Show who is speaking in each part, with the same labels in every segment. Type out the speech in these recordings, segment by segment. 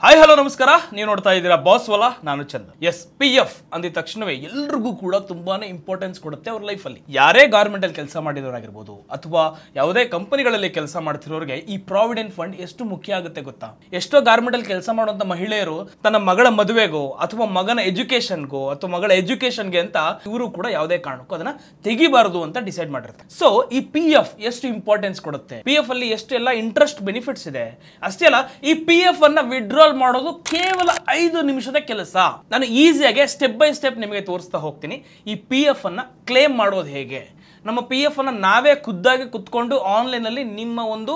Speaker 1: Hi hello ನಮಸ್ಕಾರ. ನೀವು ನೋಡ್ತಾ ಇದ್ದೀರಾ ಬಾಸ್ ವಾಲಾ, ನಾನು ಚಂದ. ಎಸ್, PF ಅಂದಿದ ತಕ್ಷಣವೇ ಎಲ್ಲರಿಗೂ ಕೂಡ ತುಂಬಾನೇ ಇಂಪಾರ್ಟೆನ್ಸ್ ಕೊಡುತ್ತೆ ಅವ್ರ ಲೈಫಲ್ಲಿ. ಯಾರೇ ಗವರ್ಮೆಂಟ್ ಅಲ್ಲಿ ಕೆಲಸ ಮಾಡಿದವರಾಗಿರ್ಬೋದು ಅಥವಾ ಯಾವುದೇ ಕಂಪನಿಗಳಲ್ಲಿ ಕೆಲಸ ಮಾಡ್ತಿರೋರಿಗೆ ಈ ಪ್ರಾವಿಡೆಂಟ್ ಫಂಡ್ ಎಷ್ಟು ಮುಖ್ಯ ಆಗುತ್ತೆ ಗೊತ್ತಾ? ಎಷ್ಟೋ ಗವರ್ಮೆಂಟ್ ಅಲ್ಲಿ ಕೆಲಸ ಮಾಡುವಂತ ಮಹಿಳೆಯರು ತನ್ನ ಮಗಳ ಮದುವೆಗೋ ಅಥವಾ ಮಗನ ಎಜುಕೇಶನ್ಗೋ ಅಥವಾ ಮಗಳ ಎಜುಕೇಶನ್ಗೆ ಅಂತ ಇವರು ಕೂಡ ಯಾವುದೇ ಕಾರಣಕ್ಕೂ ಅದನ್ನ ತೆಗಿಬಾರದು ಅಂತ ಡಿಸೈಡ್ ಮಾಡಿರ್ತಾರೆ. ಸೊ ಈ PF ಎಷ್ಟು ಇಂಪಾರ್ಟೆನ್ಸ್ ಕೊಡುತ್ತೆ, PF ಅಲ್ಲಿ ಎಷ್ಟೆಲ್ಲ ಇಂಟ್ರೆಸ್ಟ್ ಬೆನಿಫಿಟ್ಸ್ ಇದೆ. ಅಷ್ಟೇ ಅಲ್ಲ, ಈ PF ಅನ್ನ ವಿಡ್ರಾಲ್ ಮಾಡೋದು ಕೇವಲ 5 ನಿಮಿಷದ ಕೆಲಸ. ನಾನು ಈಸಿಯಾಗಿ ಸ್ಟೆಪ್ ಬೈ ಸ್ಟೆಪ್ ನಿಮಗೆ ತೋರಿಸ್ತಾ ಹೋಗ್ತೀನಿ. ಈ PF ಅನ್ನ ಕ್ಲೇಮ್ ಮಾಡೋದು ಹೇಗೆ, ನಮ್ಮ PF ಅನ್ನ ನಾವೇ ಖುದ್ದಾಗಿ ಕುತ್ಕೊಂಡು ಆನ್ಲೈನ್ ಅಲ್ಲಿ ನಿಮ್ಮ ಒಂದು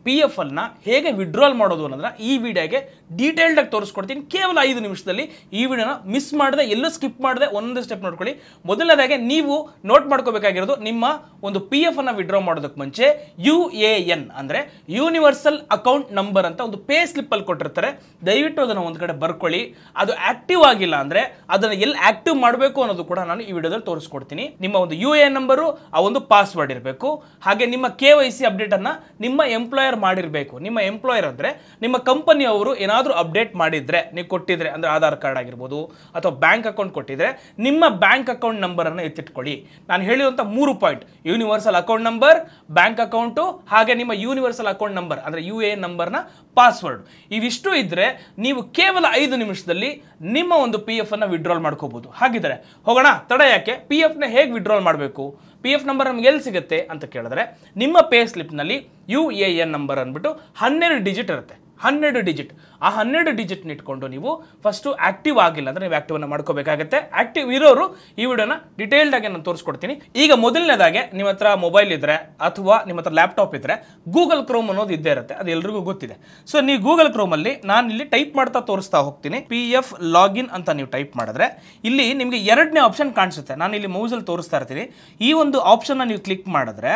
Speaker 1: PF ಅನ್ನ ಹೇಗೆ ವಿಡ್ರಾಲ್ ಮಾಡೋದು ಅನ್ನೋದನ್ನ ಈ ವಿಡಿಯೋಗೆ ಡೀಟೇಲ್ಡ್ ಆಗಿ ತೋರಿಸ್ಕೊಡ್ತೀನಿ ಕೇವಲ 5 ನಿಮಿಷದಲ್ಲಿ. ಈ ವಿಡಿಯೋನ ಮಿಸ್ ಮಾಡದೆ, ಎಲ್ಲೂ ಸ್ಕಿಪ್ ಮಾಡದೆ ಒಂದೊಂದು ಸ್ಟೆಪ್ ನೋಡ್ಕೊಳ್ಳಿ. ಮೊದಲನೇದಾಗಿ ನೀವು ನೋಟ್ ಮಾಡ್ಕೋಬೇಕಾಗಿರೋದು, ನಿಮ್ಮ ಒಂದು PF ಅನ್ನ ವಿಡ್ರಾ ಮಾಡೋದಕ್ಕೆ ಮುಂಚೆ UAN ಅಂದ್ರೆ ಯೂನಿವರ್ಸಲ್ ಅಕೌಂಟ್ ನಂಬರ್ ಅಂತ ಒಂದು ಪೇ ಸ್ಲಿಪ್ ಅಲ್ಲಿ ಕೊಟ್ಟಿರ್ತಾರೆ. ದಯವಿಟ್ಟು ಅದನ್ನು ಒಂದು ಕಡೆ ಬರ್ಕೊಳ್ಳಿ. ಅದು ಆಕ್ಟಿವ್ ಆಗಿಲ್ಲ ಅಂದ್ರೆ ಅದನ್ನ ಎಲ್ಲಿ ಆಕ್ಟಿವ್ ಮಾಡಬೇಕು ಅನ್ನೋದು ಕೂಡ ನಾನು ಈ ವಿಡಿಯೋದಲ್ಲಿ ತೋರಿಸ್ಕೊಡ್ತೀನಿ. ನಿಮ್ಮ ಒಂದು UAN ನಂಬರು, ಆ ಒಂದು ಪಾಸ್ವರ್ಡ್ ಇರಬೇಕು. ಹಾಗೆ ನಿಮ್ಮ KYC ಅಪ್ಡೇಟ್ ಅನ್ನ ನಿಮ್ಮ ಎಂಪ್ಲಾಯರ್ ಮಾಡಿರಬೇಕು. ನಿಮ್ಮ ಎಂಪ್ಲಾಯರ್ ಅಂದ್ರೆ ನಿಮ್ಮ ಕಂಪನಿಯವರು ಏನಾದರೂ ಅಪ್ಡೇಟ್ ಮಾಡಿದ್ರೆ, ನೀವು ಕೊಟ್ಟಿದ್ರೆ ಅಂದ್ರೆ ಆಧಾರ್ ಕಾರ್ಡ್ ಆಗಿರ್ಬೋದು ಅಥವಾ ಬ್ಯಾಂಕ್ ಅಕೌಂಟ್ ಕೊಟ್ಟಿದ್ರೆ, ನಿಮ್ಮ ಬ್ಯಾಂಕ್ ಅಕೌಂಟ್ ನಂಬರ್ ಅನ್ನು ಎತ್ತಿಟ್ಕೊಳ್ಳಿ. ನಾನು ಹೇಳಿರುವಂತ 3 point: universal account number, bank account, ಹಾಗೆ ನಿಮ್ಮ ಯೂನಿವರ್ಸಲ್ ಅಕೌಂಟ್ ನಂಬರ್ ಅಂದ್ರೆ UAN ನಂಬರ್ನ ಪಾಸ್ವರ್ಡ್. ಇವಿಷ್ಟು ಇದ್ರೆ ನೀವು ಕೇವಲ 5 ನಿಮಿಷದಲ್ಲಿ ನಿಮ್ಮ ಒಂದು PF ಅನ್ನ ವಿಡ್ರಾಲ್ ಮಾಡ್ಕೋಬಹುದು. ಹಾಗಿದ್ರೆ ಹೋಗೋಣ, ತಡ ಯಾಕೆ? PF ನ ಹೇಗೆ ವಿಡ್ರಾಲ್ ಮಾಡಬೇಕು, PF ನಂಬರ್ ನಮ್ಗೆ ಎಲ್ಲಿ ಸಿಗುತ್ತೆ ಅಂತ ಕೇಳಿದ್ರೆ, ನಿಮ್ಮ ಪೇ ಸ್ಲಿಪ್ನಲ್ಲಿ UAN ನಂಬರ್ ಅಂದ್ಬಿಟ್ಟು 12 ಡಿಜಿಟ್ ಇರುತ್ತೆ. 12 ಡಿಜಿಟ್. ಆ 12 ಡಿಜಿಟ್ ಇಟ್ಕೊಂಡು ನೀವು ಫಸ್ಟ್ ಆಕ್ಟಿವ್ ಆಗಿಲ್ಲ ಅಂದ್ರೆ ನೀವು ಆಕ್ಟಿವ್ ಅನ್ನ ಮಾಡ್ಕೋಬೇಕಾಗುತ್ತೆ. ಆಕ್ಟಿವ್ ಇರೋರು ಈ ವಿಡಿಯೋನ ಡೀಟೇಲ್ಡ್ ಆಗಿ ನಾನು ತೋರಿಸ್ಕೊಡ್ತೀನಿ. ಈಗ ಮೊದಲನೇದಾಗೆ ನಿಮ್ಮ ಹತ್ರ ಮೊಬೈಲ್ ಇದ್ರೆ ಅಥವಾ ನಿಮ್ಮ ಹತ್ರ ಲ್ಯಾಪ್ಟಾಪ್ ಇದ್ರೆ ಗೂಗಲ್ ಕ್ರೋಮ್ ಅನ್ನೋದು ಇದ್ದೇ ಇರುತ್ತೆ, ಅದು ಎಲ್ರಿಗೂ ಗೊತ್ತಿದೆ. ಸೊ ನೀವು ಗೂಗಲ್ ಕ್ರೋಮ್ ಅಲ್ಲಿ ನಾನು ಇಲ್ಲಿ ಟೈಪ್ ಮಾಡ್ತಾ ತೋರಿಸ್ತಾ ಹೋಗ್ತೀನಿ. PF ಲಾಗಿನ್ ಅಂತ ನೀವು ಟೈಪ್ ಮಾಡಿದ್ರೆ ಇಲ್ಲಿ ನಿಮಗೆ 2ನೇ ಆಪ್ಷನ್ ಕಾಣಿಸುತ್ತೆ. ನಾನು ಇಲ್ಲಿ ಮೌಸಲ್ಲಿ ತೋರಿಸ್ತಾ ಇರ್ತೀನಿ. ಈ ಒಂದು ಆಪ್ಷನ್ ನೀವು ಕ್ಲಿಕ್ ಮಾಡಿದ್ರೆ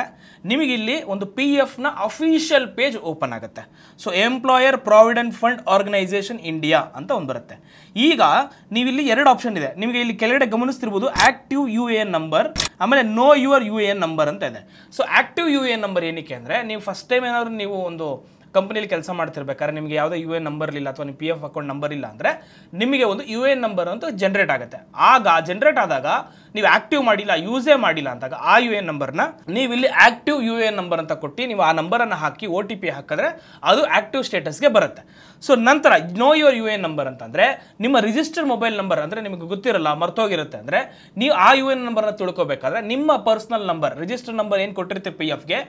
Speaker 1: ನಿಮಗೆ ಇಲ್ಲಿ ಒಂದು PF ನ ಅಫಿಷಿಯಲ್ ಪೇಜ್ ಓಪನ್ ಆಗುತ್ತೆ. So employer provident fund organisation India ಅಂತ ಒಂದು ಬರುತ್ತೆ. ಈಗ ನೀವು ಇಲ್ಲಿ 2 ಆಪ್ಷನ್ ಇದೆ. ನಿಮಗೆ ಇಲ್ಲಿ ಕೆಳಗಡೆ ಗಮನಿಸ್ತಿರ್ಬೋದು ಆಕ್ಟಿವ್ UAN ನಂಬರ್, ಆಮೇಲೆ ನೋ ಯುವರ್ UAN ನಂಬರ್ ಅಂತ ಇದೆ. ಸೊ ಆಕ್ಟಿವ್ UAN ನಂಬರ್ ಏನಕ್ಕೆ ಅಂದ್ರೆ, ನೀವು ಫಸ್ಟ್ ಟೈಮ್ ಏನಾದ್ರು ನೀವು ಒಂದು ಕಂಪನಿಯಲ್ಲಿ ಕೆಲಸ ಮಾಡ್ತಿರ್ಬೇಕಾದ್ರೆ ನಿಮಗೆ ಯಾವುದೇ UAN ನಂಬರ್ ಇಲ್ಲ ಅಥವಾ ನಿಮ್ಮ PF ಅಕೌಂಟ್ ನಂಬರ್ ಇಲ್ಲ ಅಂದರೆ ನಿಮಗೆ ಒಂದು UAN ನಂಬರ್ ಅಂತ ಜನರೇಟ್ ಆಗುತ್ತೆ. ಆಗ ಜನರೇಟ್ ಆದಾಗ ನೀವು ಆಕ್ಟಿವ್ ಮಾಡಿಲ್ಲ, ಯೂಸೇ ಮಾಡಿಲ್ಲ ಅಂದಾಗ ಆ UAN ನಂಬರ್ನ ನೀವು ಇಲ್ಲಿ ಆಕ್ಟಿವ್ UAN ನಂಬರ್ ಅಂತ ಕೊಟ್ಟು ನೀವು ಆ ನಂಬರನ್ನು ಹಾಕಿ OTP ಹಾಕಿದ್ರೆ ಅದು ಆಕ್ಟಿವ್ ಸ್ಟೇಟಸ್ಗೆ ಬರುತ್ತೆ. ಸೊ ನಂತರ ನೋ ಯುವರ್ UAN ನಂಬರ್ ಅಂತಂದರೆ ನಿಮ್ಮ ರಿಜಿಸ್ಟರ್ ಮೊಬೈಲ್ ನಂಬರ್, ಅಂದರೆ ನಿಮಗೆ ಗೊತ್ತಿರಲ್ಲ, ಮರ್ತೋಗಿರುತ್ತೆ, ಅಂದರೆ ನೀವು ಆ UAN ನಂಬರ್ನ ತಿಳ್ಕೊಬೇಕಾದ್ರೆ ನಿಮ್ಮ ಪರ್ಸನಲ್ ನಂಬರ್, ರಿಜಿಸ್ಟರ್ ನಂಬರ್ ಏನು ಕೊಟ್ಟಿರ್ತೀವಿ PFಗೆ,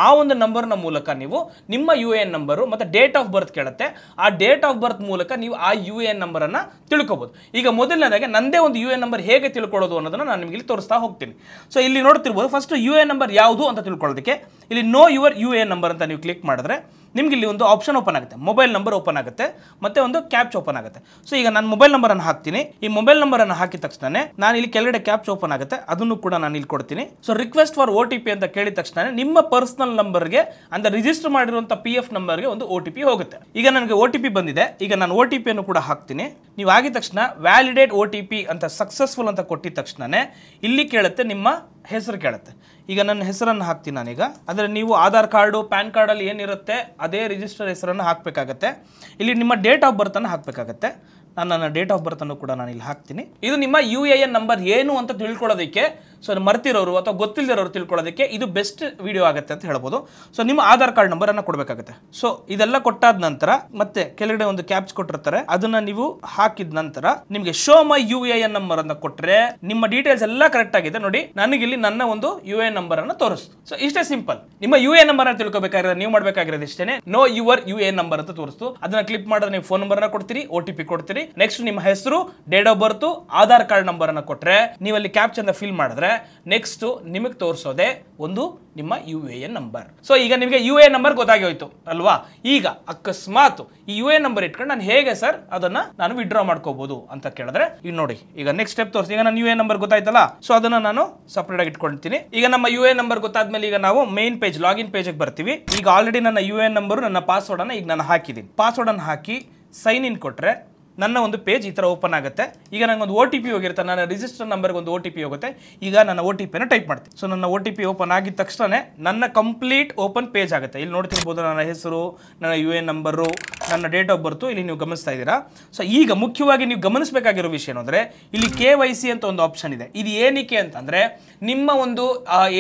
Speaker 1: ಆ ಒಂದು ನಂಬರ್ನ ಮೂಲಕ ನೀವು ನಿಮ್ಮ UAN ನಂಬರು ಮತ್ತು ಡೇಟ್ ಆಫ್ ಬರ್ತ್ ಕೇಳುತ್ತೆ. ಆ ಡೇಟ್ ಆಫ್ ಬರ್ತ್ ಮೂಲಕ ನೀವು ಆ UAN ನಂಬರನ್ನು ತಿಳ್ಕೊಬೋದು. ಈಗ ಮೊದಲನೇದಾಗಿ ನಂದೇ ಒಂದು UAN ನಂಬರ್ ಹೇಗೆ ತಿಳ್ಕೊಳ್ಳೋದು ಅನ್ನೋದನ್ನು ನಾನು ನಿಮಗೆ ಇಲ್ಲಿ ತೋರಿಸ್ತಾ ಹೋಗ್ತೀನಿ. ಸೊ ಇಲ್ಲಿ ನೋಡ್ತಿರ್ಬೋದು, ಫಸ್ಟ್ UAN ನಂಬರ್ ಯಾವುದು ಅಂತ ತಿಳ್ಕೊಳ್ಳೋದಕ್ಕೆ ಇಲ್ಲಿ ನೋ ಯುವರ್ UAN ನಂಬರ್ ಅಂತ ನೀವು ಕ್ಲಿಕ್ ಮಾಡಿದ್ರೆ ನಿಮ್ಗೆ ಇಲ್ಲಿ ಒಂದು ಆಪ್ಷನ್ ಓಪನ್ ಆಗುತ್ತೆ, ಮೊಬೈಲ್ ನಂಬರ್ ಓಪನ್ ಆಗುತ್ತೆ, ಮತ್ತೆ ಒಂದು ಕ್ಯಾಪ್ಚ್ ಓಪನ್ ಆಗುತ್ತೆ. ಸೊ ಈಗ ನಾನು ಮೊಬೈಲ್ ನಂಬರ್ ಅನ್ನು ಹಾಕ್ತೀನಿ. ಈ ಮೊಬೈಲ್ ನಂಬರ್ ಅನ್ನು ಹಾಕಿದ ತಕ್ಷಣ ನಾನು ಇಲ್ಲಿ ಕೆಳಗಡೆ ಕ್ಯಾಪ್ಚ್ ಓಪನ್ ಆಗುತ್ತೆ, ಅದನ್ನು ಕೂಡ ನಾನು ಇಲ್ಲಿ ಕೊಡ್ತೀನಿ. ಸೊ ರಿಕ್ವೆಸ್ಟ್ ಫಾರ್ OTP ಅಂತ ಕೇಳಿದ ತಕ್ಷಣ ನಿಮ್ಮ ಪರ್ಸನಲ್ ನಂಬರ್ಗೆ ಅಂದ್ರೆ ರಿಜಿಸ್ಟರ್ ಮಾಡಿರುವಂತ PF ನಂಬರ್ಗೆ ಒಂದು OTP ಹೋಗುತ್ತೆ. ಈಗ ನನಗೆ OTP ಬಂದಿದೆ. ಈಗ ನಾನು OTP ಅನ್ನು ಕೂಡ ಹಾಕ್ತೀನಿ. ನೀವು ಆಗಿದ ತಕ್ಷಣ ವ್ಯಾಲಿಡೇಟ್ OTP ಅಂತ ಸಕ್ಸಸ್ಫುಲ್ ಅಂತ ಕೊಟ್ಟಿದ ತಕ್ಷಣನೇ ಇಲ್ಲಿ ಕೇಳುತ್ತೆ, ನಿಮ್ಮ ಹೆಸರು ಕೇಳುತ್ತೆ. ಈಗ ನನ್ನ ಹೆಸರನ್ನು ಹಾಕ್ತೀನಿ ನಾನೀಗ. ಅಂದರೆ ನೀವು ಆಧಾರ್ ಕಾರ್ಡು, ಪ್ಯಾನ್ ಕಾರ್ಡಲ್ಲಿ ಏನಿರುತ್ತೆ ಅದೇ ರಿಜಿಸ್ಟರ್ ಹೆಸರನ್ನು ಹಾಕಬೇಕಾಗತ್ತೆ. ಇಲ್ಲಿ ನಿಮ್ಮ ಡೇಟ್ ಆಫ್ ಬರ್ತ್ ಅನ್ನು ಹಾಕಬೇಕಾಗತ್ತೆ. ನಾನು ನನ್ನ ಡೇಟ್ ಆಫ್ ಬರ್ತ್ ಅನ್ನು ಕೂಡ ನಾನು ಇಲ್ಲಿ ಹಾಕ್ತೀನಿ. ಇದು ನಿಮ್ಮ UAN ನಂಬರ್ ಏನು ಅಂತ ತಿಳ್ಕೊಳ್ಳೋದಕ್ಕೆ, ಸೊ ಮರ್ತಿರೋರು ಅಥವಾ ಗೊತ್ತಿಲ್ಲದಿರೋರು ತಿಳ್ಕೊಳ್ಳೋದಕ್ಕೆ ಇದು ಬೆಸ್ಟ್ ವಿಡಿಯೋ ಆಗುತ್ತೆ ಅಂತ ಹೇಳ್ಬೋದು. ಸೊ ನಿಮ್ಮ ಆಧಾರ್ ಕಾರ್ಡ್ ನಂಬರ್ ಅನ್ನು ಕೊಡಬೇಕಾಗುತ್ತೆ. ಸೊ ಇದೆಲ್ಲ ಕೊಟ್ಟಾದ ನಂತರ ಮತ್ತೆ ಕೆಳಗಡೆ ಒಂದು ಕ್ಯಾಪ್ಚ್ ಕೊಟ್ಟಿರ್ತಾರೆ, ಅದನ್ನ ನೀವು ಹಾಕಿದ ನಂತರ ನಿಮಗೆ ಶೋ ಮೈ UAN ನಂಬರ್ ಅಂತ ಕೊಟ್ಟರೆ ನಿಮ್ಮ ಡೀಟೇಲ್ಸ್ ಎಲ್ಲ ಕರೆಕ್ಟ್ ಆಗಿದೆ. ನೋಡಿ, ನನಗೆ ಇಲ್ಲಿ ನನ್ನ ಒಂದು UAN ನಂಬರ್ ಅನ್ನು ತೋರಿಸ್ತು. ಸೊ ಇಷ್ಟೇ ಸಿಂಪಲ್. ನಿಮ್ಮ UAN ನಂಬರ್ ಅನ್ನು ತಿಳ್ಕೊಬೇಕಾಗಿರೋದು, ನೀವು ಮಾಡಬೇಕಾಗಿರೋದು ಇಷ್ಟೇನೆ, ನೋ ಯುವರ್ UAN ನಂಬರ್ ಅಂತ ತೋರಿಸ್ತು. ಅದನ್ನ ಕ್ಲಿಕ್ ಮಾಡಿದ್ರೆ ನೀವು ಫೋನ್ ನಂಬರ್ ಅನ್ನ ಕೊಡ್ತೀರಿ, OTP ಕೊಡ್ತೀರಿ. ನೆಕ್ಸ್ಟ್ ನಿಮ್ಮ ಹೆಸರು, date of birth, Aadhaar card number ಅನ್ನು ಕೊಟ್ರೆ ನೀವು ಅಲ್ಲಿ ಕ್ಯಾಪ್ಚ್ ಅಂತ ಫಿಲ್ ಮಾಡಿದ್ರೆ ನೆಕ್ಸ್ಟ್ ನಿಮಗೆ ತೋರಿಸೋದೆ ಒಂದು ನಿಮ್ಮ UAN ನಂಬರ್. ಸೊ ಈಗ ನಿಮಗೆ UAN ನಂಬರ್ ಗೊತ್ತಾಗಿ ಹೋಯ್ತು ಅಲ್ವಾ? ಈಗ ಅಕಸ್ಮಾತ್ ಈ UAN ನಂಬರ್ ಇಟ್ಕೊಂಡು ನಾನು ಹೇಗೆ ಸರ್ ಅದನ್ನ ನಾನು ವಿಡ್ರಾ ಮಾಡ್ಕೋಬಹುದು ಅಂತ ಕೇಳಿದ್ರೆ, ಈಗ ನೋಡಿ, ಈಗ ನೆಕ್ಸ್ಟ್ ಸ್ಟೆಪ್ ತೋರಿಸಿ. ಈಗ ನನ್ನ UAN ನಂಬರ್ ಗೊತ್ತಾಯ್ತಲ್ಲ, ಸೊ ಅದನ್ನ ನಾನು ಸಪರೇಟ್ ಆಗಿ ಇಟ್ಕೊಳ್ತೀನಿ. ಈಗ ನಮ್ಮ UAN ನಂಬರ್ ಗೊತ್ತಾದ್ಮೇಲೆ ಈಗ ನಾವು ಮೇನ್ ಪೇಜ್, ಲಾಗಿನ್ ಪೇಜ್ ಬರ್ತೀವಿ. ಈಗ ಆಲ್ರೆಡಿ ನನ್ನ UAN ನಂಬರ್, ನನ್ನ ಪಾಸ್ವರ್ಡ್ ಅನ್ನ ಈಗ ನಾನು ಹಾಕಿದ್ದೀನಿ. ಪಾಸ್ವರ್ಡ್ ಅನ್ನು ಹಾಕಿ ಸೈನ್ ಇನ್ ಕೊಟ್ರೆ ನನ್ನ ಒಂದು ಪೇಜ್ ಈ ಥರ ಓಪನ್ ಆಗುತ್ತೆ. ಈಗ ನನಗೆ ಒಂದು OTP ಹೋಗಿರುತ್ತೆ, ನನ್ನ ರಿಜಿಸ್ಟರ್ ನಂಬರ್ಗೆ ಒಂದು OTP ಹೋಗುತ್ತೆ. ಈಗ ನನ್ನ OTP ನ ಟೈಪ್ ಮಾಡ್ತೀನಿ. ಸೊ ನನ್ನ OTP ಓಪನ್ ಆಗಿದ ತಕ್ಷಣ ನನ್ನ ಕಂಪ್ಲೀಟ್ ಓಪನ್ ಪೇಜ್ ಆಗುತ್ತೆ. ಇಲ್ಲಿ ನೋಡ್ತಿರ್ಬೋದು ನನ್ನ ಹೆಸರು, ನನ್ನ UAN ನಂಬರು, ನನ್ನ ಡೇಟ್ ಆಫ್ ಬರ್ತು ಇಲ್ಲಿ ನೀವು ಗಮನಿಸ್ತಾ ಇದ್ದೀರಾ. ಸೊ ಈಗ ಮುಖ್ಯವಾಗಿ ನೀವು ಗಮನಿಸಬೇಕಾಗಿರೋ ವಿಷಯ ಏನಂದರೆ ಇಲ್ಲಿ KYC ಅಂತ ಒಂದು ಆಪ್ಷನ್ ಇದೆ. ಇದು ಏನಕ್ಕೆ ಅಂತಂದರೆ ನಿಮ್ಮ ಒಂದು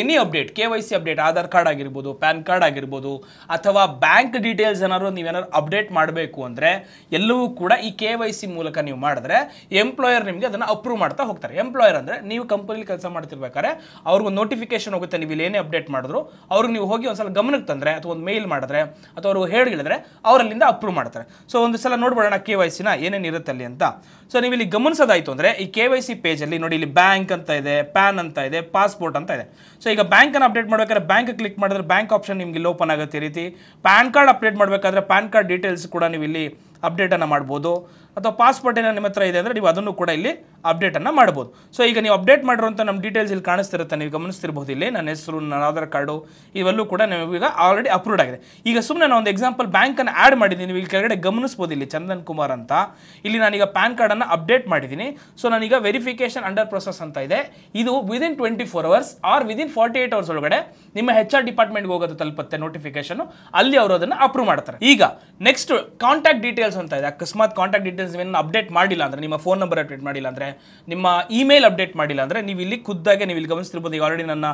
Speaker 1: any update KYC update Aadhaar card ಆಗಿರ್ಬೋದು, ಪ್ಯಾನ್ ಕಾರ್ಡ್ ಆಗಿರ್ಬೋದು, ಅಥವಾ ಬ್ಯಾಂಕ್ ಡೀಟೇಲ್ಸ್ ನೀವೇನಾದ್ರು ಅಪ್ಡೇಟ್ ಮಾಡಬೇಕು ಅಂದರೆ ಎಲ್ಲವೂ ಕೂಡ ಈ KYC ಮೂಲಕ ನೀವು ಮಾಡಿದ್ರೆ ಎಂಪ್ಲಾಯರ್ ನಿಮಗೆ ಅದನ್ನು ಅಪ್ರೂವ್ ಮಾಡ್ತಾ ಹೋಗ್ತಾರೆ. ಎಂಪ್ಲಾಯರ್ ಅಂದರೆ ನೀವು ಕಂಪನಿಲಿ ಕೆಲಸ ಮಾಡ್ತಿರ್ಬೇಕಾದ್ರೆ ಅವ್ರಿಗೊಂದು ನೋಟಿಫಿಕೇಶನ್ ಹೋಗುತ್ತೆ, ನೀವು ಇಲ್ಲಿ ಏನೇ ಅಪ್ಡೇಟ್ ಮಾಡಿದ್ರು ಅವ್ರಿಗೆ ನೀವು ಹೋಗಿ ಒಂದ್ಸಲ ಗಮನಕ್ಕೆ ತಂದರೆ ಅಥವಾ ಒಂದು ಮೇಲ್ ಮಾಡಿದ್ರೆ ಅಥವಾ ಅವರು ಹೇಳಿದ್ರೆ ಅವರಲ್ಲಿಂದ ಅಪ್ರೂವ್ ಮಾಡ್ತಾರೆ. ಸೊ ಒಂದು ಸಲ ನೋಡ್ಬೋಣ KYCನ ಏನೇನು ಇರುತ್ತೆ ಅಲ್ಲಿ ಅಂತ. ಸೊ ನೀವು ಇಲ್ಲಿ ಗಮನಿಸೋದಾಯ್ತು ಅಂದರೆ ಈ KYC ಪೇಜಲ್ಲಿ ನೋಡಿ, ಇಲ್ಲಿ ಬ್ಯಾಂಕ್ ಅಂತ ಇದೆ, ಪ್ಯಾನ್ ಅಂತ ಇದೆ, ಪಾಸ್ಪೋರ್ಟ್ ಅಂತ ಇದೆ. ಸೊ ಈಗ ಬ್ಯಾಂಕನ್ನು ಅಪ್ಡೇಟ್ ಮಾಡಬೇಕಾದ್ರೆ ಬ್ಯಾಂಕ್ ಕ್ಲಿಕ್ ಮಾಡಿದ್ರೆ ಬ್ಯಾಂಕ್ ಆಪ್ಷನ್ ನಿಮಗೆ ಇಲ್ಲಿ ಓಪನ್ ಆಗುತ್ತೆ. ಈ ರೀತಿ ಪ್ಯಾನ್ ಕಾರ್ಡ್ ಅಪ್ಡೇಟ್ ಮಾಡಬೇಕಾದ್ರೆ ಪ್ಯಾನ್ ಕಾರ್ಡ್ ಡೀಟೇಲ್ಸ್ ಕೂಡ ನೀವು ಇಲ್ಲಿ ಅಪ್ಡೇಟನ್ನು ಮಾಡ್ಬೋದು. ಅಥವಾ ಪಾಸ್ಪೋರ್ಟ್ ಏನೋ ನಿಮ್ಮ ಹತ್ರ ಇದೆ ಅಂದರೆ ನೀವು ಅದನ್ನು ಕೂಡ ಇಲ್ಲಿ ಅಪ್ಡೇಟನ್ನು ಮಾಡ್ಬೋದು. ಸೊ ಈಗ ನೀವು ಅಪ್ಡೇಟ್ ಮಾಡಿರುವಂಥ ನಮ್ಮ ಡೀಟೇಲ್ಸ್ ಇಲ್ಲಿ ಕಾಣಿಸ್ತಿರುತ್ತೆ, ನೀವು ಗಮನಿಸ್ತಿರ್ಬೋದು. ಇಲ್ಲಿ ನನ್ನ ಹೆಸರು, ನನ್ನ ಆಧಾರ್ ಕಾರ್ಡು ಇವೆಲ್ಲೂ ಕೂಡ ನೀವು ಈಗ ಆಲ್ರೆಡಿ ಅಪ್ರೂವ್ಡ್ ಆಗಿದೆ. ಈಗ ಸುಮ್ಮನೆ ನಾನು ಒಂದು ಎಕ್ಸಾಂಪಲ್ ಬ್ಯಾಂಕನ್ನು ಆ್ಯಡ್ ಮಾಡಿದ್ದೀನಿ, ನೀವು ಇಲ್ಲಿ ಕೆಳಗಡೆ ಗಮನಿಸ್ಬೋದು, ಇಲ್ಲಿ ಚಂದನ್ ಕುಮಾರ್ ಅಂತ. ಇಲ್ಲಿ ನಾನೀಗ ಪ್ಯಾನ್ ಕಾರ್ಡನ್ನು ಅಪ್ಡೇಟ್ ಮಾಡಿದ್ದೀನಿ. ಸೊ ನಾನೀಗ ವೆರಿಫಿಕೇಶನ್ ಅಂಡರ್ ಪ್ರೊಸೆಸ್ ಅಂತ ಇದೆ. ಇದು within 24 hours or within 48 hours ಒಳಗಡೆ ನಿಮ್ಮ HR ಡಿಪಾರ್ಟ್ಮೆಂಟ್ಗೆ ಹೋಗೋದು ತಲುಪುತ್ತೆ ನೋಟಿಫಿಕೇಶನ್, ಅಲ್ಲಿ ಅವರು ಅದನ್ನು ಅಪ್ರೂವ್ ಮಾಡ್ತಾರೆ. ಈಗ ನೆಕ್ಸ್ಟ್ ಕಾಂಟ್ಯಾಕ್ಟ್ ಡೀಟೇಲ್ಸ್ ಅಂತ ಇದೆ. ಅಕಸ್ಮಾತ್ ಕಾಂಟ್ಯಾಕ್ಟ್ ಡೀಟೇಲ್ಸ್ ಏನು ಅಪ್ಡೇಟ್ ಮಾಡಿಲ್ಲ ಅಂದರೆ, ನಿಮ್ಮ ಫೋನ್ ನಂಬರ್ ಅಪ್ಡೇಟ್ ಮಾಡಿಲ್ಲ ಅಂದರೆ, ನಿಮ್ಮ ಇಮೇಲ್ ಅಪ್ಡೇಟ್ ಮಾಡಿಲ್ಲ ಅಂದರೆ, ನೀವು ಇಲ್ಲಿ ಖುದ್ದಾಗೆ ನೀವು ಇಲ್ಲಿ ಗಮನಿಸ್ತಿರ್ಬೋದು. ಈಗ ಆಲ್ರೆಡಿ ನನ್ನ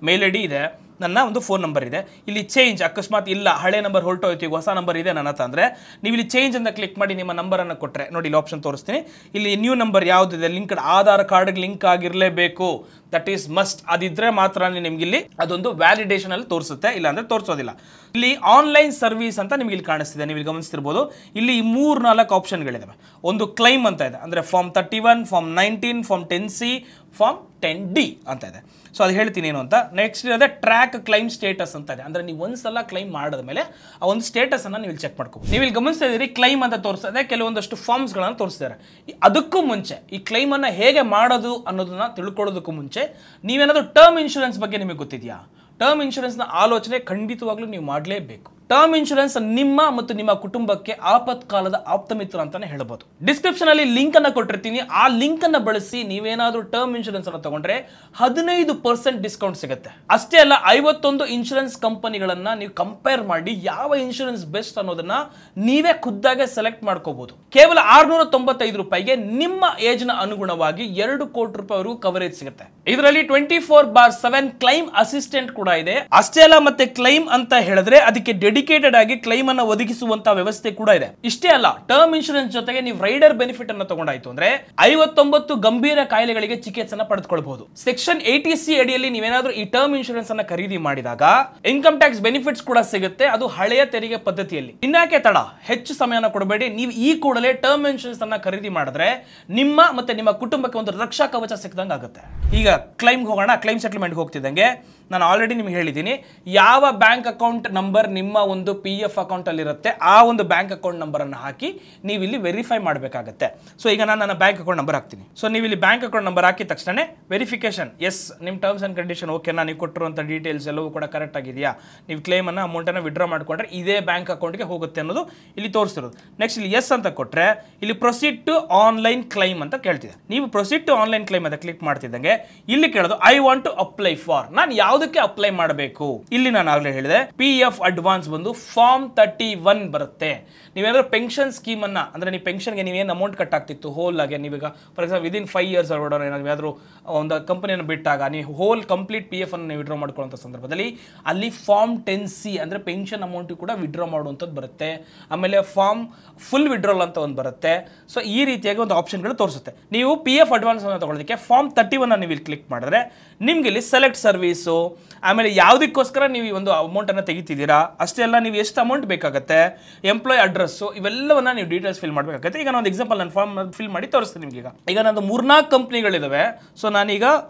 Speaker 1: ಮೇಲ್ ID ಇದೆ, ನನ್ನ ಒಂದು ಫೋನ್ ನಂಬರ್ ಇದೆ. ಇಲ್ಲಿ ಚೇಂಜ್ ಅಕಸ್ಮಾತ್ ಇಲ್ಲ, ಹಳೆ ನಂಬರ್ ಹೊರಟೋಯ್ತು, ಈಗ ಹೊಸ ನಂಬರ್ ಇದೆ ನನ್ನ ಹತ್ರ ಅಂದರೆ ನೀವು ಇಲ್ಲಿ ಚೇಂಜ್ ಅಂತ ಕ್ಲಿಕ್ ಮಾಡಿ ನಿಮ್ಮ ನಂಬರನ್ನು ಕೊಟ್ಟರೆ ನೋಡಿ, ಇಲ್ಲಿ ಆಪ್ಷನ್ ತೋರಿಸ್ತೀನಿ. ಇಲ್ಲಿ ನ್ಯೂ ನಂಬರ್ ಯಾವುದಿದೆ ಲಿಂಕ್ ಆಧಾರ್ ಕಾರ್ಡ್ಗೆ ಲಿಂಕ್ ಆಗಿರಲೇಬೇಕು, ದಟ್ ಈಸ್ ಮಸ್ಟ್. ಅದಿದ್ರೆ ಮಾತ್ರ ನಿಮ್ಗೆ ಇಲ್ಲಿ ಅದೊಂದು ವ್ಯಾಲಿಡೇಷನ್ ಅಲ್ಲಿ ತೋರಿಸುತ್ತೆ, ಇಲ್ಲ ಅಂದ್ರೆ ತೋರಿಸೋದಿಲ್ಲ. ಇಲ್ಲಿ ಆನ್ಲೈನ್ ಸರ್ವಿಸ್ ಅಂತ ನಿಮ್ಗೆ ಇಲ್ಲಿ ಕಾಣಿಸ್ತಿದೆ, ನೀವು ಇಲ್ಲಿ ಗಮನಿಸ್ತಿರ್ಬೋದು. ಇಲ್ಲಿ 3-4 ಆಪ್ಷನ್ಗಳಿದಾವೆ. ಒಂದು ಕ್ಲೈಮ್ ಅಂತ ಇದೆ, ಅಂದರೆ form 31, form 19, form 10C, form 10D ಅಂತ ಇದೆ. ಸೊ ಅದು ಹೇಳ್ತೀನಿ ಏನು ಅಂತ. ನೆಕ್ಸ್ಟ್ ಇರೋದೇ ಟ್ರ್ಯಾಕ್ ಕ್ಲೈಮ್ ಸ್ಟೇಟಸ್ ಅಂತ ಇದೆ, ಅಂದರೆ ನೀವು ಒಂದ್ಸಲ ಕ್ಲೈಮ್ ಮಾಡಿದ ಮೇಲೆ ಆ ಒಂದು ಸ್ಟೇಟಸ್ ಅನ್ನು ನೀವು ಇಲ್ಲಿ ಚೆಕ್ ಮಾಡ್ಕೋಬೋದು. ನೀವು ಇಲ್ಲಿ ಗಮನಿಸ್ತಾ ಇದ್ದೀರಿ ಕ್ಲೈಮ್ ಅಂತ ತೋರಿಸ್ತಾ ಕೆಲವೊಂದಷ್ಟು ಫಾರ್ಮ್ಸ್ಗಳನ್ನು ತೋರಿಸ್ತಾರೆ. ಅದಕ್ಕೂ ಮುಂಚೆ ಈ ಕ್ಲೈಮನ್ನು ಹೇಗೆ ಮಾಡೋದು ಅನ್ನೋದನ್ನ ತಿಳ್ಕೊಳ್ಳೋದಕ್ಕೂ ಮುಂಚೆ ನೀವೇನಾದರೂ ಟರ್ಮ್ ಇನ್ಶೂರೆನ್ಸ್ ಬಗ್ಗೆ ನಿಮಗೆ ಗೊತ್ತಿದೆಯಾ? ಟರ್ಮ್ ಇನ್ಶೂರೆನ್ಸ್ನ ಆಲೋಚನೆ ಖಂಡಿತವಾಗ್ಲೂ ನೀವು ಮಾಡಲೇಬೇಕು. ಟರ್ಮ್ ಇನ್ಶೂರೆನ್ಸ್ ನಿಮ್ಮ ಮತ್ತು ನಿಮ್ಮ ಕುಟುಂಬಕ್ಕೆ ಆಪತ್ಕಾಲದ ಆಪ್ತಮಿತ್ರ ಅಂತಾನೆ ಹೇಳ್ಬೋದು. ಡಿಸ್ಕ್ರಿಪ್ಷನ್ ಅಲ್ಲಿ ಲಿಂಕ್ ಅನ್ನ ಕೊಟ್ಟಿರ್ತೀನಿ, ಆ ಲಿಂಕ್ ಅನ್ನ ಬಳಸಿ ನೀವೇನಾದ್ರೂ ಟರ್ಮ್ ಇನ್ಶೂರೆನ್ಸ್ ಅನ್ನು ತಗೊಂಡ್ರೆ 15% ಡಿಸ್ಕೌಂಟ್ ಸಿಗುತ್ತೆ. ಅಷ್ಟೇ ಅಲ್ಲ, 51 ಇನ್ಶೂರೆನ್ಸ್ ಕಂಪನಿಗಳನ್ನ ನೀವು ಕಂಪೇರ್ ಮಾಡಿ ಯಾವ ಇನ್ಶೂರೆನ್ಸ್ ಬೆಸ್ಟ್ ಅನ್ನೋದನ್ನ ನೀವೇ ಖುದ್ದಾಗೆ ಸೆಲೆಕ್ಟ್ ಮಾಡ್ಕೋಬಹುದು. ಕೇವಲ 695 ರೂಪಾಯಿಗೆ ನಿಮ್ಮ ಏಜ್ ನ ಅನುಗುಣವಾಗಿ 2 ಕೋಟಿ ರೂಪಾಯಿ ಕವರೇಜ್ ಸಿಗುತ್ತೆ. ಇದರಲ್ಲಿ 24/7 ಕ್ಲೈಮ್ ಅಸಿಸ್ಟೆಂಟ್ ಕೂಡ ಇದೆ. ಅಷ್ಟೇ ಅಲ್ಲ, ಮತ್ತೆ ಕ್ಲೈಮ್ ಅಂತ ಹೇಳಿದ್ರೆ ಅದಕ್ಕೆ ಡೆಡಿಕೇಟೆಡ್ ಆಗಿ ಕ್ಲೈಮ್ ಅನ್ನು ಒದಗಿಸುವಂತಹ ವ್ಯವಸ್ಥೆ ಕೂಡ ಇದೆ. ಇಷ್ಟೇ ಅಲ್ಲ, ಟರ್ಮ್ ಇನ್ಶೂರೆನ್ಸ್ ಜೊತೆಗೆ ನೀವು ರೈಡರ್ ಬೆನಿಫಿಟ್ ಅನ್ನು ತಗೊಂಡಾಯ್ತು ಅಂದ್ರೆ 59 ಗಂಭೀರ ಕಾಯಿಲೆಗಳಿಗೆ ಚಿಕಿತ್ಸೆಯನ್ನು ಪಡೆದುಕೊಳ್ಳಬಹುದು. ಸೆಕ್ಷನ್ 80C ಅಡಿಯಲ್ಲಿ ನೀವೇನಾದ್ರೂ ಈ ಟರ್ಮ್ ಇನ್ಶೂರೆನ್ಸ್ ಅನ್ನ ಖರೀದಿ ಮಾಡಿದಾಗ ಇನ್ಕಮ್ ಟ್ಯಾಕ್ಸ್ ಬೆನಿಫಿಟ್ಸ್ ಕೂಡ ಸಿಗುತ್ತೆ, ಅದು ಹಳೆಯ ತೆರಿಗೆ ಪದ್ಧತಿಯಲ್ಲಿ. ಇನ್ಯಾಕೆ ತಡ, ಹೆಚ್ಚು ಸಮಯನ ಕೊಡಬೇಡಿ, ನೀವು ಈ ಕೂಡಲೇ ಟರ್ಮ್ ಇನ್ಶೂರೆನ್ಸ್ ಅನ್ನ ಖರೀದಿ ಮಾಡಿದ್ರೆ ನಿಮ್ಮ ಮತ್ತೆ ನಿಮ್ಮ ಕುಟುಂಬಕ್ಕೆ ಒಂದು ರಕ್ಷಾ ಕವಚ ಸಿಕ್ಕದಂಗೆ ಆಗುತ್ತೆ. ಈಗ ಕ್ಲೈಮ್ ಹೋಗೋಣ. ಕ್ಲೈಮ್ ಸೆಟಲ್ಮೆಂಟ್ ಹೋಗ್ತಿದ್ದಂಗೆ ನಾನು ಆಲ್ರೆಡಿ ನಿಮ್ಗೆ ಹೇಳಿದ್ದೀನಿ, ಯಾವ ಬ್ಯಾಂಕ್ ಅಕೌಂಟ್ ನಂಬರ್ ನಿಮ್ಮ ಒಂದು PF ಅಕೌಂಟ್ ಅಲ್ಲಿ ಇರುತ್ತೆ ಆ ಒಂದು ಬ್ಯಾಂಕ್ ಅಕೌಂಟ್ ನಂಬರ್ ಅನ್ನು ಹಾಕಿ ನೀವು ಇಲ್ಲಿ ವೆರಿಫೈ ಮಾಡಬೇಕಾಗುತ್ತೆ. ಸೊ ಈಗ ನಾನು ನನ್ನ ಬ್ಯಾಂಕ್ ಅಕೌಂಟ್ ನಂಬರ್ ಹಾಕ್ತೀನಿ. ಸೊ ನೀವು ಇಲ್ಲಿ ಬ್ಯಾಂಕ್ ಅಕೌಂಟ್ ನಂಬರ್ ಹಾಕಿದ ತಕ್ಷಣ ವೆರಿಫಿಕೇಶನ್, ಎಸ್ ನಿಮ್ಮ ಟರ್ಮ್ಸ್ ಅಂಡ್ ಕಂಡೀಷನ್ ಓಕೆನಾ, ನೀವು ಕೊಟ್ಟಿರುವಂಥ ಡೀಟೇಲ್ಸ್ ಎಲ್ಲವೂ ಕೂಡ ಕರೆಕ್ಟ್ ಆಗಿದೆಯಾ, ನೀವು ಕ್ಲೇಮ್ ಅನ್ನು ಅಮೌಂಟನ್ನು ವಿಡ್ರಾ ಮಾಡಿಕೊಂಡ್ರೆ ಇದೇ ಬ್ಯಾಂಕ್ ಅಕೌಂಟ್ಗೆ ಹೋಗುತ್ತೆ ಅನ್ನೋದು ಇಲ್ಲಿ ತೋರಿಸ್ತಿರೋದು. ನೆಕ್ಸ್ಟ್ ಇಲ್ಲಿ ಎಸ್ ಅಂತ ಕೊಟ್ಟರೆ ಇಲ್ಲಿ ಪ್ರೊಸೀಡ್ ಟು ಆನ್ಲೈನ್ ಕ್ಲೈಮ್ ಅಂತ ಕೇಳ್ತಿದೆ. ನೀವು ಪ್ರೊಸೀಡ್ ಟು ಆನ್ಲೈನ್ ಕ್ಲೈಮ್ ಅಂತ ಕ್ಲಿಕ್ ಮಾಡ್ತಿದ್ದಂಗೆ ಇಲ್ಲಿ ಕೇಳೋದು I want to apply for, ನಾನು ಯಾವುದಕ್ಕೆ ಅಪ್ಲೈ ಮಾಡಬೇಕು. ಇಲ್ಲಿ ನಾನು ಆಗಲೇ ಹೇಳಿದೆ PF ಅಡ್ವಾನ್ಸ್ ಬಂದು ಫಾರ್ಮ್ 31 ಬರುತ್ತೆ. ನೀವೇನಾದ್ರೂ ಪೆನ್ಷನ್ ಸ್ಕೀಮ್ ಅನ್ನ, ಅಂದ್ರೆ ನೀವು ಪೆನ್ಷನ್ಗೆ ನೀವೇನು ಅಮೌಂಟ್ ಕಟ್ ಆಗ್ತಿತ್ತು ಹೋಲ್ ಆಗಿ, ನೀವೀಗ ಫಾರ್ ಎಕ್ಸಾಂಪಲ್ ವಿದಿನ್ 5 years ಒಳಗಡೆ ಏನಾದರೂ ಒಂದು ಕಂಪನಿಯನ್ನು ಬಿಟ್ಟಾಗ ನೀವು ಹೋಲ್ ಕಂಪ್ಲೀಟ್ PF ಅನ್ನು ನೀವು ವಿಡ್ರಾ ಮಾಡ್ಕೊಳ್ಳುವಂಥ ಸಂದರ್ಭದಲ್ಲಿ ಅಲ್ಲಿ ಫಾರ್ಮ್ 10C ಅಂದ್ರೆ ಪೆನ್ಷನ್ ಅಮೌಂಟ್ ಕೂಡ ವಿಡ್ರಾ ಮಾಡುವಂಥದ್ದು ಬರುತ್ತೆ. ಆಮೇಲೆ ಫಾರ್ಮ್ ಫುಲ್ ವಿಡ್ರಾಲ್ ಅಂತ ಒಂದು ಬರುತ್ತೆ. ಸೊ ಈ ರೀತಿಯಾಗಿ ಒಂದು ಆಪ್ಷನ್ಗಳು ತೋರಿಸುತ್ತೆ. ನೀವು PF ಅಡ್ವಾನ್ಸ್ ಅನ್ನು ತಗೊಳ್ಳೋದಕ್ಕೆ ಫಾರ್ಮ್ 31 ನೀವು ಇಲ್ಲಿ ಕ್ಲಿಕ್ ಮಾಡಿದ್ರೆ ನಿಮ್ಗೆ ಇಲ್ಲಿ ಸೆಲೆಕ್ಟ್ ಸರ್ವಿಸು, ಆಮೇಲೆ ಯಾವುದಕ್ಕೋಸ್ಕರ ನೀವು ಈ ಒಂದು ಅಮೌಂಟನ್ನು ತೆಗಿತಿದ್ದೀರಾ, ಅಷ್ಟೇ ಅಲ್ಲ ನೀವು ಎಷ್ಟು ಅಮೌಂಟ್ ಬೇಕಾಗುತ್ತೆ, ಎಂಪ್ಲಾಯ್ ಅಡ್ರೆಸ್ಸು, ಇವೆಲ್ಲವನ್ನ ನೀವು ಡೀಟೇಲ್ಸ್ ಫಿಲ್ ಮಾಡಬೇಕಾಗುತ್ತೆ. ಈಗ ನಾನು ಎಕ್ಸಾಂಪಲ್ ನಾನು ಫಾರ್ಮ್ ಫಿಲ್ ಮಾಡಿ ತೋರಿಸ್ತೀನಿ ನಿಮಗೆ. ಈಗ ನಂದು 3-4 ಕಂಪ್ನಿಗಳಿದಾವೆ. ಸೊ ನಾನೀಗ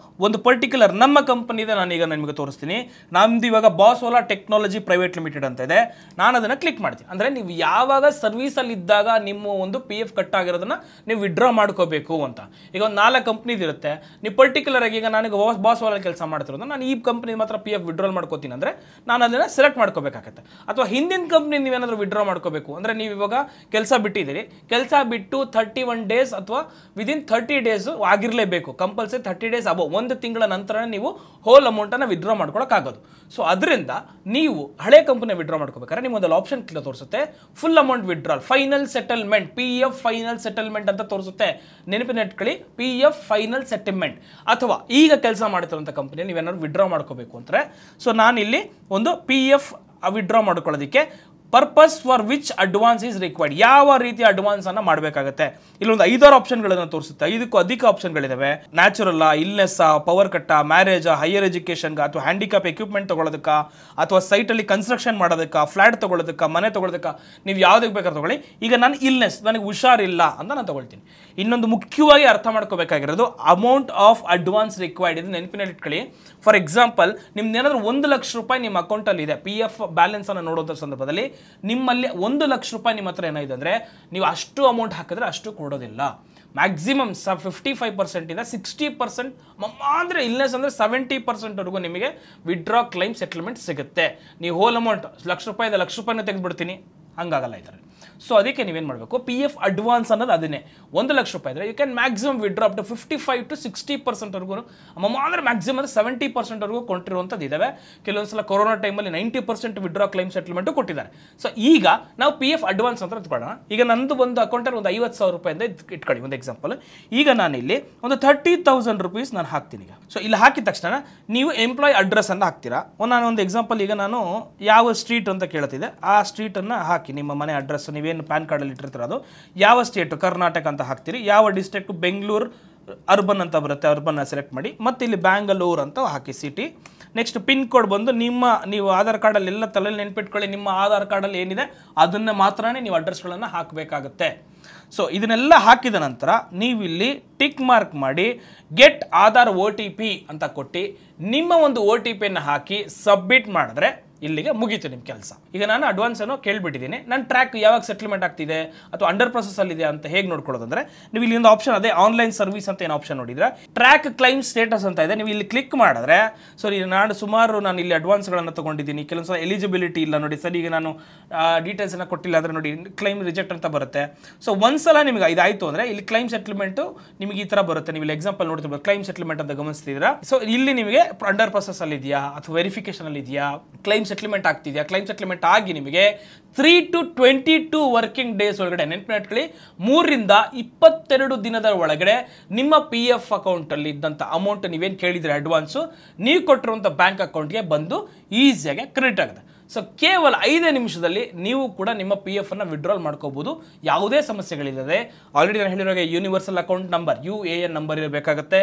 Speaker 1: ಒಂದು ಪರ್ಟಿಕ್ಯುಲರ್ ನಮ್ಮ ಕಂಪನಿದೆ, ನಾನೀಗ ನಿಮಗೆ ತೋರಿಸ್ತೀನಿ. ನಮ್ದು ಇವಾಗ ಬಾಸ್ವಾಲಾ ಟೆಕ್ನಾಲಜಿ ಪ್ರೈವೇಟ್ ಲಿಮಿಟೆಡ್ ಅಂತ ಇದೆ. ನಾನು ಅದನ್ನು ಕ್ಲಿಕ್ ಮಾಡ್ತೀನಿ. ಅಂದರೆ ನೀವು ಯಾವಾಗ ಸರ್ವಿಸಲ್ಲಿ ಇದ್ದಾಗ ನಿಮ್ಮ ಒಂದು PF ಕಟ್ ಆಗಿರೋದನ್ನ ನೀವು ವಿಡ್ರಾ ಮಾಡ್ಕೋಬೇಕು ಅಂತ. ಈಗ ಒಂದು 4 ಕಂಪ್ನಿದಿರುತ್ತೆ. ನೀವು ಪರ್ಟಿಕ್ಯುಲರ್ ಆಗಿ, ಈಗ ನನಗೆ ಬಾಸ್ವಾಲಾ ಕೆಲಸ ಮಾಡ್ತಿರೋದು, ನಾನು ಈ ಕಂಪ್ನಿ ಮಾತ್ರ ಪಿ ಎಫ್ ವಿಡ್ರಾಲ್ ಮಾಡ್ಕೋತೀನಿ ಅಂದರೆ ನಾನು ಅದನ್ನು ಸೆಲೆಕ್ಟ್ ಮಾಡ್ಕೋಬೇಕಾಗತ್ತೆ. ಅಥವಾ ಹಿಂದಿನ ಕಂಪ್ನಿ ನೀವೇನಾದರೂ ವಿಡ್ರಾ ಮಾಡ್ಕೋಬೇಕು ಅಂದರೆ ನೀವು ಇವಾಗ ಕೆಲಸ ಬಿಟ್ಟಿದ್ದೀರಿ, ಕೆಲಸ ಬಿಟ್ಟು 31 ಡೇಸ್ ಅಥವಾ ವಿದಿನ್ 30 ಡೇಸ್ ಆಗಿರಲೇಬೇಕು, ಕಂಪಲ್ಸರಿ 30 ಡೇಸ್ ಅಬೋ, ಒಂದು ತಿಂಗಳ ನಂತರ ನೀವು ಹೋಲ್ ಅಮೌಂಟನ್ನು ವಿಡ್ರಾ ಮಾಡ್ಕೊಳಕ್ಕಾಗೋದು. ಸೊ ಅದರಿಂದ ನೀವು ಹಳೆ ಕಂಪನಿ ವಿಡ್ರಾ ಮಾಡ್ಕೋಬೇಕಾದ್ರೆ ನಿಮ್ಮೊಂದು ಆಪ್ಷನ್ ತೋರಿಸುತ್ತೆ full amount withdrawal, final settlement, P F final settlement ಅಂತ ತೋರಿಸುತ್ತೆ. ನೆನಪಿನ ಇಟ್ಕೊಳ್ಳಿ, ಪಿ ಎಫ್ ಫೈನಲ್ ಸೆಟಲ್ಮೆಂಟ್. ಅಥವಾ ಈಗ ಕೆಲಸ ಮಾಡ್ತಿರೋಂಥ ಕಂಪನಿ ನೀವೇನಾದ್ರು ವಿಡ್ರಾ ಮಾಡ್ಕೋಬೇಕು ಅಂದರೆ, ಸೊ ನಾನಿಲ್ಲಿ ಒಂದು ಪಿ ಎಫ್ ವಿಡ್ರಾ ಮಾಡ್ಕೊಳ್ಳೋದಕ್ಕೆ purpose for which advance is required, ಯಾವ ರೀತಿಯ ಅಡ್ವಾನ್ಸ್ ಅನ್ನ ಮಾಡಬೇಕಾಗುತ್ತೆ. ಇಲ್ಲೊಂದು 5 ಆಪ್ಷನ್ಗಳನ್ನು ತೋರಿಸುತ್ತೆ, 5ಕ್ಕೂ ಅಧಿಕ ಆಪ್ಷನ್ಗಳಿದಾವೆ. ನ್ಯಾಚುರಲ್, ಇಲ್ನೆಸ್, ಪವರ್ ಕಟ್ಟ, ಮ್ಯಾರೇಜ್, ಹೈಯರ್ ಎಜುಕೇಷನ್ಗ, ಅಥವಾ ಹ್ಯಾಂಡಿಕ್ಯಾಪ್ ಎಕ್ವಿಪ್ಮೆಂಟ್ ತಗೊಳ್ಳೋದಕ್ಕ, ಅಥವಾ ಸೈಟಲ್ಲಿ ಕನ್ಸ್ಟ್ರಕ್ಷನ್ ಮಾಡೋದಕ್ಕ, ಫ್ಲಾಟ್ ತಗೊಳ್ಳೋದಕ್ಕ, ಮನೆ ತಗೊಳ್ಳೋದಕ್ಕ, ನೀವು ಯಾವುದಕ್ಕೆ ಬೇಕಾದ್ರೆ ತಗೊಳ್ಳಿ. ಈಗ ನಾನು ಇಲ್ನೆಸ್, ನನಗೆ ಹುಷಾರಿಲ್ಲ ಅಂತ ನಾನು ತಗೊಳ್ತೀನಿ. ಇನ್ನೊಂದು ಮುಖ್ಯವಾಗಿ ಅರ್ಥ ಮಾಡ್ಕೋಬೇಕಾಗಿರೋದು ಅಮೌಂಟ್ ಆಫ್ ಅಡ್ವಾನ್ಸ್ ರಿಕ್ವೈರ್ಡ್. ಇದು ನೆನಪಿನಲ್ಲಿ ಇಟ್ಕೊಳ್ಳಿ. ಫಾರ್ ಎಕ್ಸಾಂಪಲ್, ನಿಮ್ದೇನಾದ್ರೂ 1 ಲಕ್ಷ ರೂಪಾಯಿ ನಿಮ್ಮ ಅಕೌಂಟಲ್ಲಿ ಇದೆ, ಪಿ ಎಫ್ ಬ್ಯಾಲೆನ್ಸ್ ಅನ್ನು ನೋಡುವಂಥ ಸಂದರ್ಭದಲ್ಲಿ ನಿಮ್ಮಲ್ಲಿ 1 ಲಕ್ಷ ರೂಪಾಯಿ ನಿಮ್ಮ ಹತ್ರ ಏನಾಗಿದೆ ಅಂದರೆ ನೀವು ಅಷ್ಟು ಅಮೌಂಟ್ ಹಾಕಿದ್ರೆ ಅಷ್ಟು ಕೊಡೋದಿಲ್ಲ. ಮ್ಯಾಕ್ಸಿಮಮ್ 55% ಇಂದ 60%, ಅಂದರೆ ಇಲ್ನೆಸ್ ಅಂದರೆ 70%ವರೆಗೂ ನಿಮಗೆ ವಿಡ್ರಾ ಕ್ಲೈಮ್ ಸೆಟಲ್ಮೆಂಟ್ ಸಿಗುತ್ತೆ. ನೀವು ಹೋಲ್ ಅಮೌಂಟ್ ಲಕ್ಷ ರೂಪಾಯಿ ಲಕ್ಷ ರೂಪಾಯಿನ ತೆಗೆದುಬಿಡ್ತೀನಿ, ಹಂಗಾಗಲ್ಲ ಇದರಲ್ಲಿ. ಸೊ ಅದಕ್ಕೆ ನೀವೇನು ಮಾಡಬೇಕು, ಪಿ ಎಫ್ ಅಡ್ವಾನ್ಸ್ ಅನ್ನೋದು ಅದನ್ನೇ. 1 ಲಕ್ಷ ರೂಪಾಯಿ ಇದ್ರೆ you can maximum withdraw up to 55 to 60%ವರೆಗೂ, ಅಂದರೆ ಮ್ಯಾಕ್ಸಿಮಮ್ ಅಂದರೆ 70%ವರೆಗೂ ಕೊಟ್ಟಿರುವಂಥದ್ದು ಇದ್ದಾವೆ. ಕೆಲವೊಂದ್ಸಲ ಕೊರೋನಾ ಟೈಮಲ್ಲಿ 90% ವಿಡ್ರಾ ಕ್ಲೈಮ್ ಸೆಟಲ್ಮೆಂಟು ಕೊಟ್ಟಿದ್ದಾರೆ. ಸೊ ಈಗ ನಾವು ಪಿ ಎಫ್ ಅಡ್ವಾನ್ಸ್ ಅಂತ ಇಟ್ಕೊಳ್ಳೋಣ. ಈಗ ನಂದು ಒಂದು ಅಕೌಂಟಲ್ಲಿ ಒಂದು 50,000 ರೂಪಾಯಿಂದ ಇಟ್ಕೊಳ್ಳಿ ಒಂದು ಎಕ್ಸಾಂಪಲ್. ಈಗ ನಾನು ಇಲ್ಲಿ ಒಂದು 30,000 ರೂಪೀಸ್ ನಾನು ಹಾಕ್ತೀನಿ. ಈಗ ಸೊ ಇಲ್ಲಿ ಹಾಕಿದ ತಕ್ಷಣ ನೀವು ಎಂಪ್ಲಾಯ್ ಅಡ್ರೆಸ್ ಅನ್ನು ಹಾಕ್ತೀರಾ. ನಾನು ಒಂದು ಎಕ್ಸಾಂಪಲ್, ಈಗ ನಾನು ಯಾವ ಸ್ಟ್ರೀಟ್ ಅಂತ ಕೇಳ್ತಿದ್ದೆ, ಆ ಸ್ಟ್ರೀಟನ್ನು ಹಾಕಿ, ನಿಮ್ಮ ಮನೆ ಅಡ್ರೆಸ್ ನೀವೇನು ಪ್ಯಾನ್ ಕಾರ್ಡಲ್ಲಿ ಇಟ್ಟಿರ್ತೀರ ಅದು ಯಾವ ಸ್ಟೇಟು, ಕರ್ನಾಟಕ ಅಂತ ಹಾಕ್ತೀರಿ. ಯಾವ ಡಿಸ್ಟ್ರಿಕ್ಟ್, ಬೆಂಗಳೂರು ಅರ್ಬನ್ ಅಂತ ಬರುತ್ತೆ, ಅರ್ಬನ್ನ ಸೆಲೆಕ್ಟ್ ಮಾಡಿ. ಮತ್ತು ಇಲ್ಲಿ ಬ್ಯಾಂಗಲೂರು ಅಂತ ಹಾಕಿ ಸಿಟಿ. ನೆಕ್ಸ್ಟ್ ಪಿನ್ ಕೋಡ್ ಬಂದು ನೀವು ಆಧಾರ್ ಕಾರ್ಡಲ್ಲಿ ಎಲ್ಲ ತಲೆಯಲ್ಲಿ ನೆನ್ಪಿಟ್ಕೊಳ್ಳಿ, ನಿಮ್ಮ ಆಧಾರ್ ಕಾರ್ಡಲ್ಲಿ ಏನಿದೆ ಅದನ್ನು ಮಾತ್ರನೇ ನೀವು ಅಡ್ರೆಸ್ಗಳನ್ನು ಹಾಕಬೇಕಾಗುತ್ತೆ. ಸೊ ಇದನ್ನೆಲ್ಲ ಹಾಕಿದ ನಂತರ ನೀವಿಲ್ಲಿ ಟಿಕ್ ಮಾರ್ಕ್ ಮಾಡಿ ಗೆಟ್ ಆಧಾರ್ OTP ಅಂತ ಕೊಟ್ಟು ನಿಮ್ಮ ಒಂದು OTPಯನ್ನು ಹಾಕಿ ಸಬ್ಮಿಟ್ ಮಾಡಿದ್ರೆ ಇಲ್ಲಿಗೆ ಮುಗೀತು ನಿಮ್ಮ ಕೆಲಸ. ಈಗ ನಾನು ಅಡ್ವಾನ್ಸ್ ಏನೋ ಕೇಳ್ಬಿಟ್ಟಿದ್ದೀನಿ, ನನ್ನ ಟ್ರ್ಯಾಕ್ ಯಾವಾಗ ಸೆಟಲ್ಮೆಂಟ್ ಆಗ್ತಿದೆ ಅಥವಾ ಅಂಡರ್ ಪ್ರೊಸೆಸ್ ಅಲ್ಲಿ ಇದೆ ಅಂತ ಹೇಗೆ ನೋಡ್ಕೊಳ್ಳೋದಂದ್ರೆ, ನೀವು ಇಲ್ಲಿ ಒಂದು ಆಪ್ಷನ್ ಅದೇ ಆನ್ಲೈನ್ ಸರ್ವಿಸ್ ಅಂತ ಏನು ಆಪ್ಷನ್ ನೋಡಿದ್ರೆ ಟ್ರ್ಯಾಕ್ ಕ್ಲೈಮ್ ಸ್ಟೇಟಸ್ ಅಂತ ಇದೆ, ನೀವು ಇಲ್ಲಿ ಕ್ಲಿಕ್ ಮಾಡಿದ್ರೆ ಸರಿ ನಾನು ಇಲ್ಲಿ ಅಡ್ವಾನ್ಸ್ಗಳನ್ನು ತೊಗೊಂಡಿದ್ದೀನಿ, ಕೆಲವೊಂದ್ಸಲ ಎಲಿಜಿಬಿಲಿಟಿ ಇಲ್ಲ ನೋಡಿ ಸರ್, ಈಗ ನಾನು ಡೀಟೇಲ್ಸನ್ನು ಕೊಟ್ಟಿಲ್ಲ ಅಂದರೆ ನೋಡಿ ಕ್ಲೈಮ್ ರಿಜೆಕ್ಟ್ ಅಂತ ಬರುತ್ತೆ. ಸೊ ಒಂದ್ಸಲ ನಿಮಗೆ ಇದಾಯಿತು ಅಂದರೆ ಇಲ್ಲಿ ಕ್ಲೈಮ್ ಸೆಟಲ್ಮೆಂಟು ನಿಮಗೆ ಈ ಥರ ಬರುತ್ತೆ. ನೀವು ಇಲ್ಲಿ ಎಕ್ಸಾಂಪಲ್ ನೋಡ್ತಿರ್ಬೋದು, ಕ್ಲೈಮ್ ಸೆಟಲ್ಮೆಂಟ್ ಅಂತ ಗಮನಿಸ್ತಿದ್ದೀರಾ. ಸೊ ಇಲ್ಲಿ ನಿಮಗೆ ಅಂಡರ್ ಪ್ರೊಸೆಸ್ ಅಲ್ಲಿ ಇದೆಯಾ ಅಥವಾ ವೆರಿಫಿಕೇಶನ್ ಅಲ್ಲಿ ಇದೆಯಾ, ಕ್ಲೈಮ್ ಸೆಟಲ್ಮೆಂಟ್ ಆಗ್ತಿದೆಯಾ, ಕ್ಲೈಮ್ ಸೆಟಲ್ಮೆಂಟ್ ಆಗಿ ನಿಮಗೆ 3 to 22 ವರ್ಕಿಂಗ್ ಡೇಸ್ ಒಳಗಡೆ, ನೆನಪಿಟ್ಕೊಳ್ಳಿ 3 ರಿಂದ 22 ದಿನದ ಒಳಗಡೆ ನಿಮ್ಮ PF ಅಕೌಂಟಲ್ಲಿ ಇದ್ದಂಥ ಅಮೌಂಟ್ ನೀವೇನು ಕೇಳಿದ್ರೆ ಅಡ್ವಾನ್ಸು ನೀವು ಕೊಟ್ಟಿರುವಂಥ ಬ್ಯಾಂಕ್ ಅಕೌಂಟ್ಗೆ ಬಂದು ಈಸಿಯಾಗಿ ಕ್ರೆಡಿಟ್ ಆಗುತ್ತೆ. ಸೊ ಕೇವಲ 5 ನಿಮಿಷದಲ್ಲಿ ನೀವು ಕೂಡ ನಿಮ್ಮ PF ಅನ್ನು ವಿಡ್ರಾಲ್ ಮಾಡ್ಕೋಬಹುದು, ಯಾವುದೇ ಸಮಸ್ಯೆಗಳಿಲ್ಲದೆ. ಆಲ್ರೆಡಿ ನಾನು ಹೇಳಿರೋ universal account number UAN number ಇರಬೇಕಾಗುತ್ತೆ,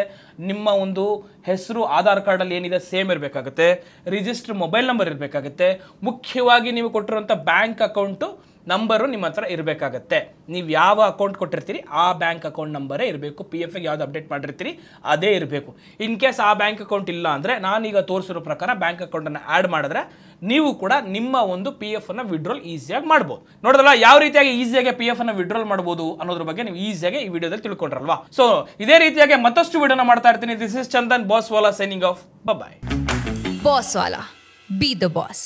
Speaker 1: ನಿಮ್ಮ ಒಂದು ಹೆಸರು ಆಧಾರ್ ಕಾರ್ಡಲ್ಲಿ ಏನಿದೆ ಸೇಮ್ ಇರಬೇಕಾಗುತ್ತೆ, ರಿಜಿಸ್ಟರ್ ಮೊಬೈಲ್ ನಂಬರ್ ಇರಬೇಕಾಗುತ್ತೆ, ಮುಖ್ಯವಾಗಿ ನೀವು ಕೊಟ್ಟಿರುವಂಥ ಬ್ಯಾಂಕ್ ಅಕೌಂಟು ನಂಬರು ನಿಮ್ಮ ಹತ್ರ ಇರಬೇಕಾಗತ್ತೆ. ನೀವು ಯಾವ ಅಕೌಂಟ್ ಕೊಟ್ಟಿರ್ತೀರಿ ಆ ಬ್ಯಾಂಕ್ ಅಕೌಂಟ್ ನಂಬರೇ ಇರಬೇಕು. PFಗೆ ಯಾವ್ದು ಅಪ್ಡೇಟ್ ಮಾಡಿರ್ತೀರಿ ಅದೇ ಇರಬೇಕು. ಇನ್ ಕೇಸ್ ಆ ಬ್ಯಾಂಕ್ ಅಕೌಂಟ್ ಇಲ್ಲ ಅಂದರೆ ನಾನೀಗ ತೋರಿಸಿರೋ ಪ್ರಕಾರ ಬ್ಯಾಂಕ್ ಅಕೌಂಟನ್ನು ಆ್ಯಡ್ ಮಾಡಿದ್ರೆ ನೀವು ಕೂಡ ನಿಮ್ಮ ಒಂದು PF ಅನ್ನು ವಿಡ್ರಾಲ್ ಈಸಿಯಾಗಿ ಮಾಡ್ಬೋದು. ನೋಡಿದ್ರಲ್ಲ ಯಾವ ರೀತಿಯಾಗಿ ಈಸಿಯಾಗಿ PF ಅನ್ನು ವಿಡ್ರಾಲ್ ಮಾಡ್ಬೋದು ಅನ್ನೋದ್ರ ಬಗ್ಗೆ ನೀವು ಈಸಿಯಾಗಿ ಈ ವಿಡಿಯೋದಲ್ಲಿ ತಿಳ್ಕೊಂಡ್ರಲ್ವಾ. ಸೊ ಇದೇ ರೀತಿಯಾಗಿ ಮತ್ತಷ್ಟು ವಿಡಿಯೋನ ಮಾಡ್ತಾ ಇರ್ತೀನಿ. This is Chandan, boss wala, signing off. Bye.
Speaker 2: Boss wala, be the boss.